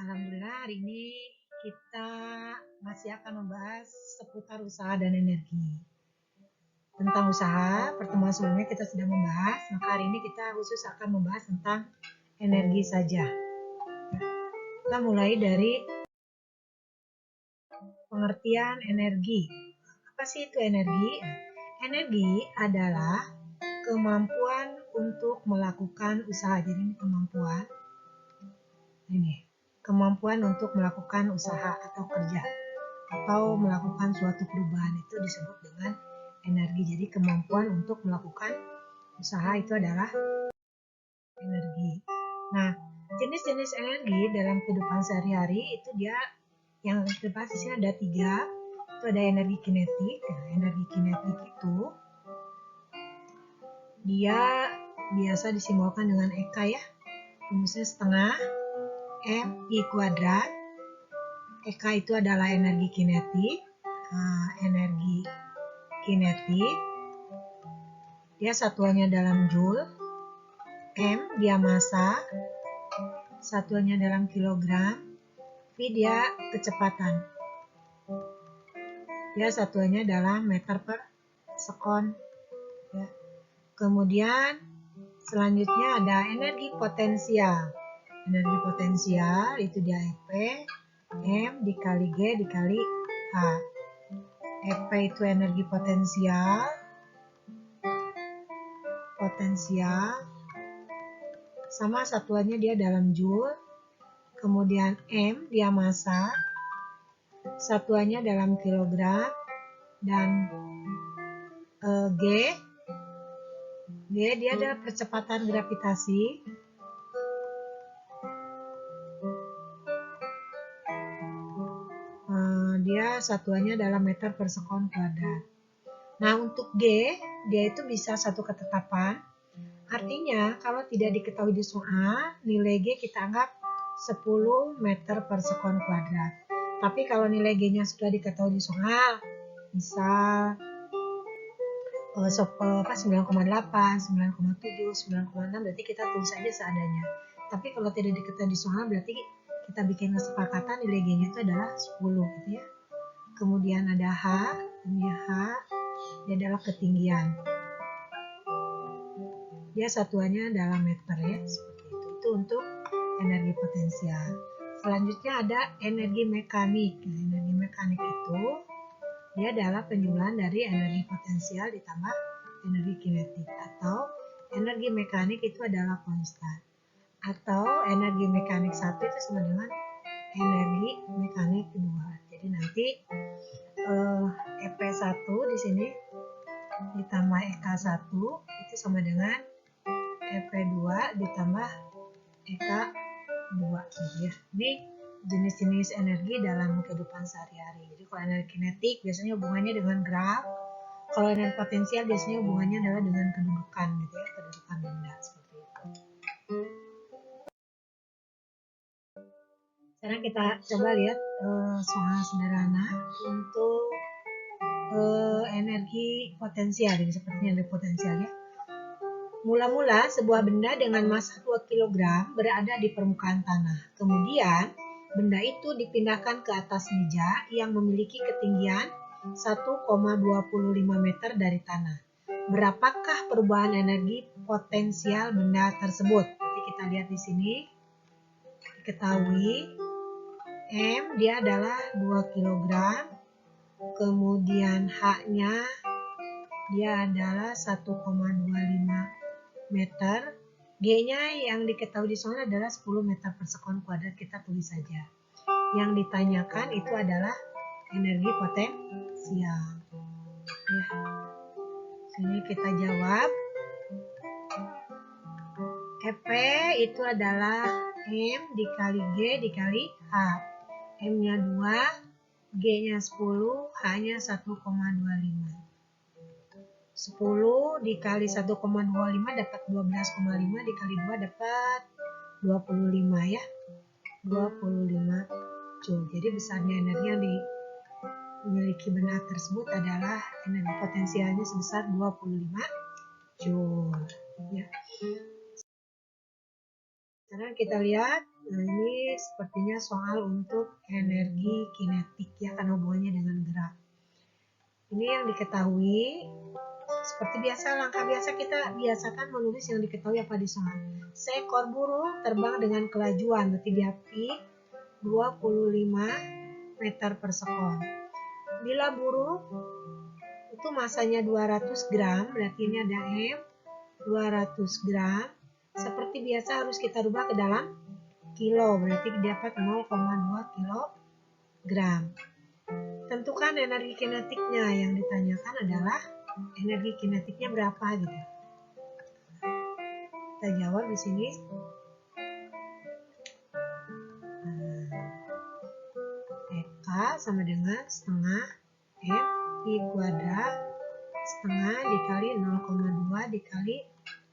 Alhamdulillah hari ini kita masih akan membahas seputar usaha dan energi. Tentang usaha, pertemuan sebelumnya kita sudah membahas, maka hari ini kita khusus akan membahas tentang energi saja. Kita mulai dari pengertian energi. Apa sih itu energi? Energi adalah kemampuan untuk melakukan usaha. Jadi ini kemampuan. Kemampuan untuk melakukan usaha atau kerja atau melakukan suatu perubahan itu disebut dengan energi. Jadi kemampuan untuk melakukan usaha itu adalah energi. Nah, jenis-jenis energi dalam kehidupan sehari-hari itu dia yang dibahas di sini ada 3. Itu ada energi kinetik. Nah, energi kinetik itu dia biasa disimbolkan dengan EK ya. Rumusnya setengah MI kuadrat. EK itu adalah energi kinetik. Energi kinetik dia satuannya dalam joule, M dia massa, satuannya dalam kilogram, V dia kecepatan, dia satuannya dalam meter per sekon ya. Kemudian selanjutnya ada energi potensial. Energi potensial itu dia EP M dikali G dikali H. EP itu energi potensial sama satuannya dia dalam joule, kemudian M dia massa, satuannya dalam kilogram, dan G dia adalah percepatan gravitasi, dia satuannya dalam meter per sekon kuadrat. Nah, untuk G, dia itu bisa satu ketetapan. Artinya, kalau tidak diketahui di soal, nilai G kita anggap 10 meter per sekon kuadrat. Tapi kalau nilai G-nya sudah diketahui di soal, misal 9,8, 9,7, 9,6, berarti kita tulis saja seadanya. Tapi kalau tidak diketahui di soal, berarti kita bikin kesepakatan nilai G-nya itu adalah 10 gitu ya. Kemudian ada H, ini H, dia adalah ketinggian. Dia satuannya dalam meter ya, seperti itu. Itu untuk energi potensial. Selanjutnya ada energi mekanik. Nah, energi mekanik itu dia adalah penjumlahan dari energi potensial ditambah energi kinetik, atau energi mekanik itu adalah konstan, atau energi mekanik 1 itu sama dengan energi mekanik 2. Jadi nanti EP1 di sini ditambah EK1 itu sama dengan EP2 ditambah EK2 gitu ya. Ini jenis-jenis energi dalam kehidupan sehari-hari. Jadi kalau energi kinetik biasanya hubungannya dengan graf. Kalau energi potensial biasanya hubungannya adalah dengan kedudukan gitu ya, kedudukan benda seperti itu. Sekarang kita coba lihat soal sederhana untuk energi potensial. Jadi seperti energi potensial ya. Mula-mula sebuah benda dengan massa 2 kg berada di permukaan tanah. Kemudian benda itu dipindahkan ke atas meja yang memiliki ketinggian 1,25 meter dari tanah. Berapakah perubahan energi potensial benda tersebut? Jadi kita lihat di sini. Diketahui M dia adalah 2 kg. Kemudian H-nya dia adalah 1,25 meter. G-nya yang diketahui di sana adalah 10 meter per sekon kuadrat, kita tulis saja. Yang ditanyakan itu adalah energi potensial. Ya. Sini kita jawab. EP itu adalah M dikali G dikali H. M-nya 2, G-nya 10, H-nya 1,25. 10 dikali 1,25 dapat 12,5 dikali 2 dapat 25 ya. 25 joule. Jadi besarnya energi yang dimiliki benda tersebut adalah energi potensialnya sebesar 25 joule ya. Sekarang kita lihat Nah, ini sepertinya soal untuk energi kinetik ya, karena hubungannya dengan gerak. Ini yang diketahui. Seperti biasa, langkah biasa kita biasakan menulis yang diketahui apa di soal. Seekor burung terbang dengan kelajuan, berarti dia peak 25 meter per sekon. Bila burung itu masanya 200 gram, berarti ini ada M 200 gram. Seperti biasa harus kita rubah ke dalam kilo, berarti dapat 0,2 kilogram. Tentukan energi kinetiknya. Yang ditanyakan adalah energi kinetiknya berapa gitu. Kita jawab di sini. EK sama dengan setengah M I kuadrat setengah dikali 0,2 dikali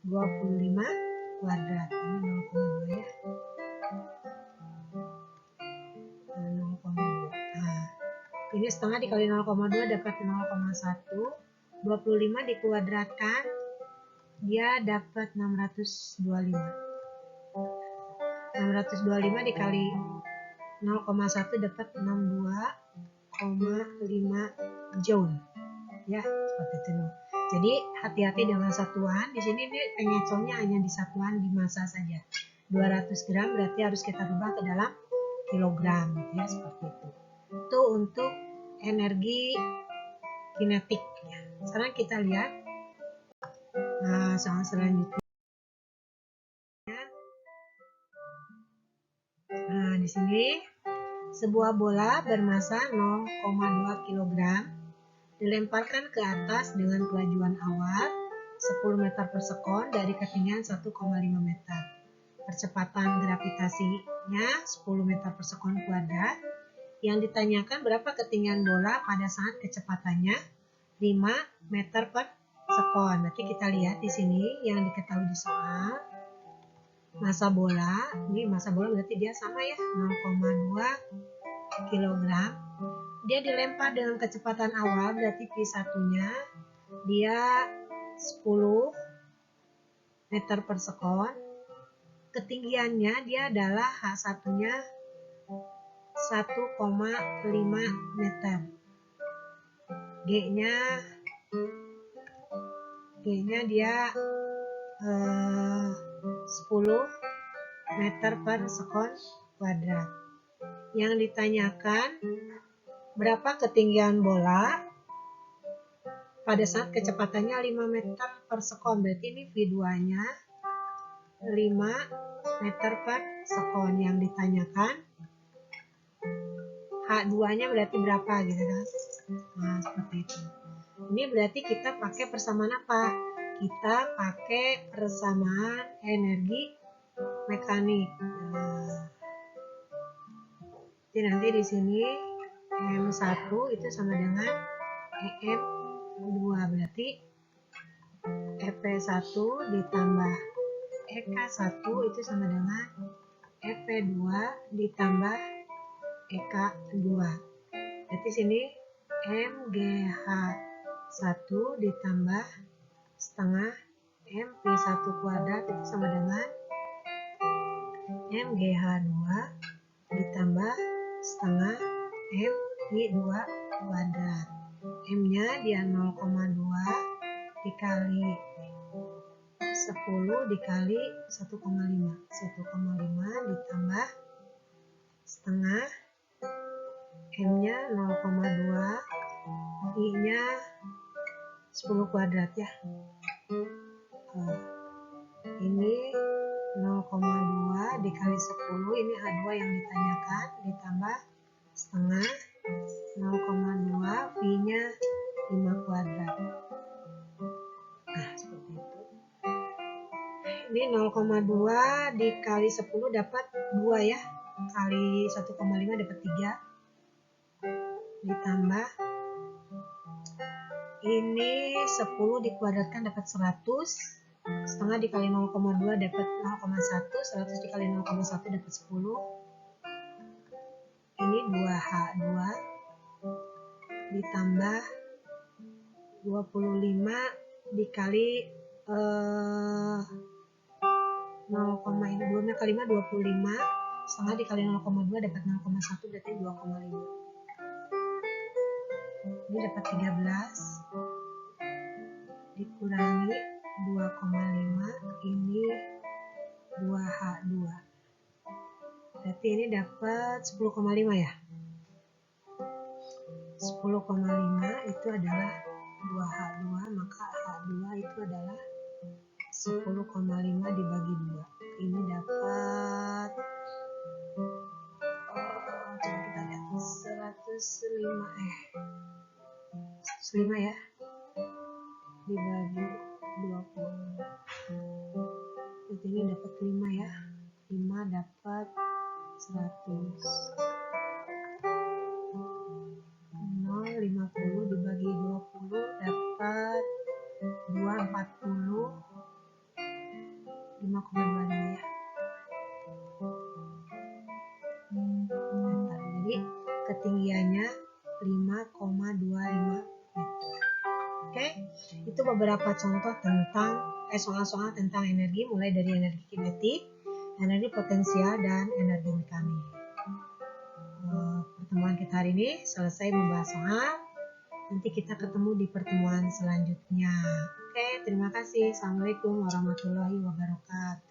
25 kuadrat. Ini 0,2 ya. 0,2. Nah, ini setengah dikali 0,2 dapat 0,1. 25 dikuadratkan dia dapat 625. 625 dikali 0,1 dapat 62,5 joule. Ya, seperti itu. Jadi hati-hati dengan satuan. Di sini ini pengecohnya hanya di satuan di massa saja. 200 gram berarti harus kita rubah ke dalam kilogram, ya seperti itu. Itu untuk energi kinetik. Sekarang kita lihat soal selanjutnya. Nah, di sini sebuah bola bermassa 0,2 kg dilemparkan ke atas dengan kelajuan awal 10 meter per sekon dari ketinggian 1,5 meter. Percepatan gravitasinya 10 meter per sekon kuadrat. Yang ditanyakan berapa ketinggian bola pada saat kecepatannya 5 meter per sekon. Berarti kita lihat di sini yang diketahui di soal. Massa bola, ini massa bola berarti dia sama ya, 0,2 kg. Dia dilempar dengan kecepatan awal, berarti P1-nya dia 10 meter per sekon. Ketinggiannya dia adalah H1-nya 1,5 meter. G-nya dia 10 meter per sekon kuadrat. Yang ditanyakan berapa ketinggian bola pada saat kecepatannya 5 meter per sekon. Berarti ini V2-nya 5 meter per sekon. Yang ditanyakan H2-nya berarti berapa gitu kan. Nah, seperti itu. Ini berarti kita pakai persamaan apa? Kita pakai persamaan energi mekanik. Jadi nanti di sini M1 itu sama dengan EM2, berarti EP1 ditambah EK1 itu sama dengan EP2 ditambah EK2. Berarti sini MGH1 ditambah setengah MP1 kuadrat itu sama dengan MGH2 ditambah setengah MI2 kuadrat. M-nya dia 0,2 dikali 10 dikali 1,5. 1,5 ditambah setengah M-nya 0,2, I-nya 10 kuadrat ya. Ini 0,2 dikali 10, ini H2 yang ditanyakan, ditambah setengah 0,2, V-nya 5 kuadrat. Nah, seperti itu. Ini 0,2 dikali 10 dapat 2 ya. Kali 1,5 dapat 3. Ditambah ini 10 dikuadratkan dapat 100. Setengah dikali 0,2 dapat 0,1. 100 dikali 0,1 dapat 10. Ini 2H2 ditambah 25 dikali 0, ini 2 kali 5 25 setengah dikali 0,2 dapat 0,1 berarti 2,5. Ini dapat 13 dikurangi 2,5, ini 2H2. Berarti ini dapat 10,5 ya. 10,5 itu adalah 2H2, maka H2 itu adalah 10,5 dibagi 2. Ini dapat coba kita lihat 105 ya dibagi 20. Berarti ini dapat 5 ya. 5 dapat 100. 50 dibagi 20 dapat 240, 5,25 ya. Jadi ketinggiannya 5,25 meter. Oke, itu beberapa contoh tentang soal-soal tentang energi, mulai dari energi kinetik, energi potensial, dan energi mekanik. Pertemuan kita hari ini selesai membahas soal. Nanti kita ketemu di pertemuan selanjutnya. Oke, terima kasih. Assalamualaikum warahmatullahi wabarakatuh.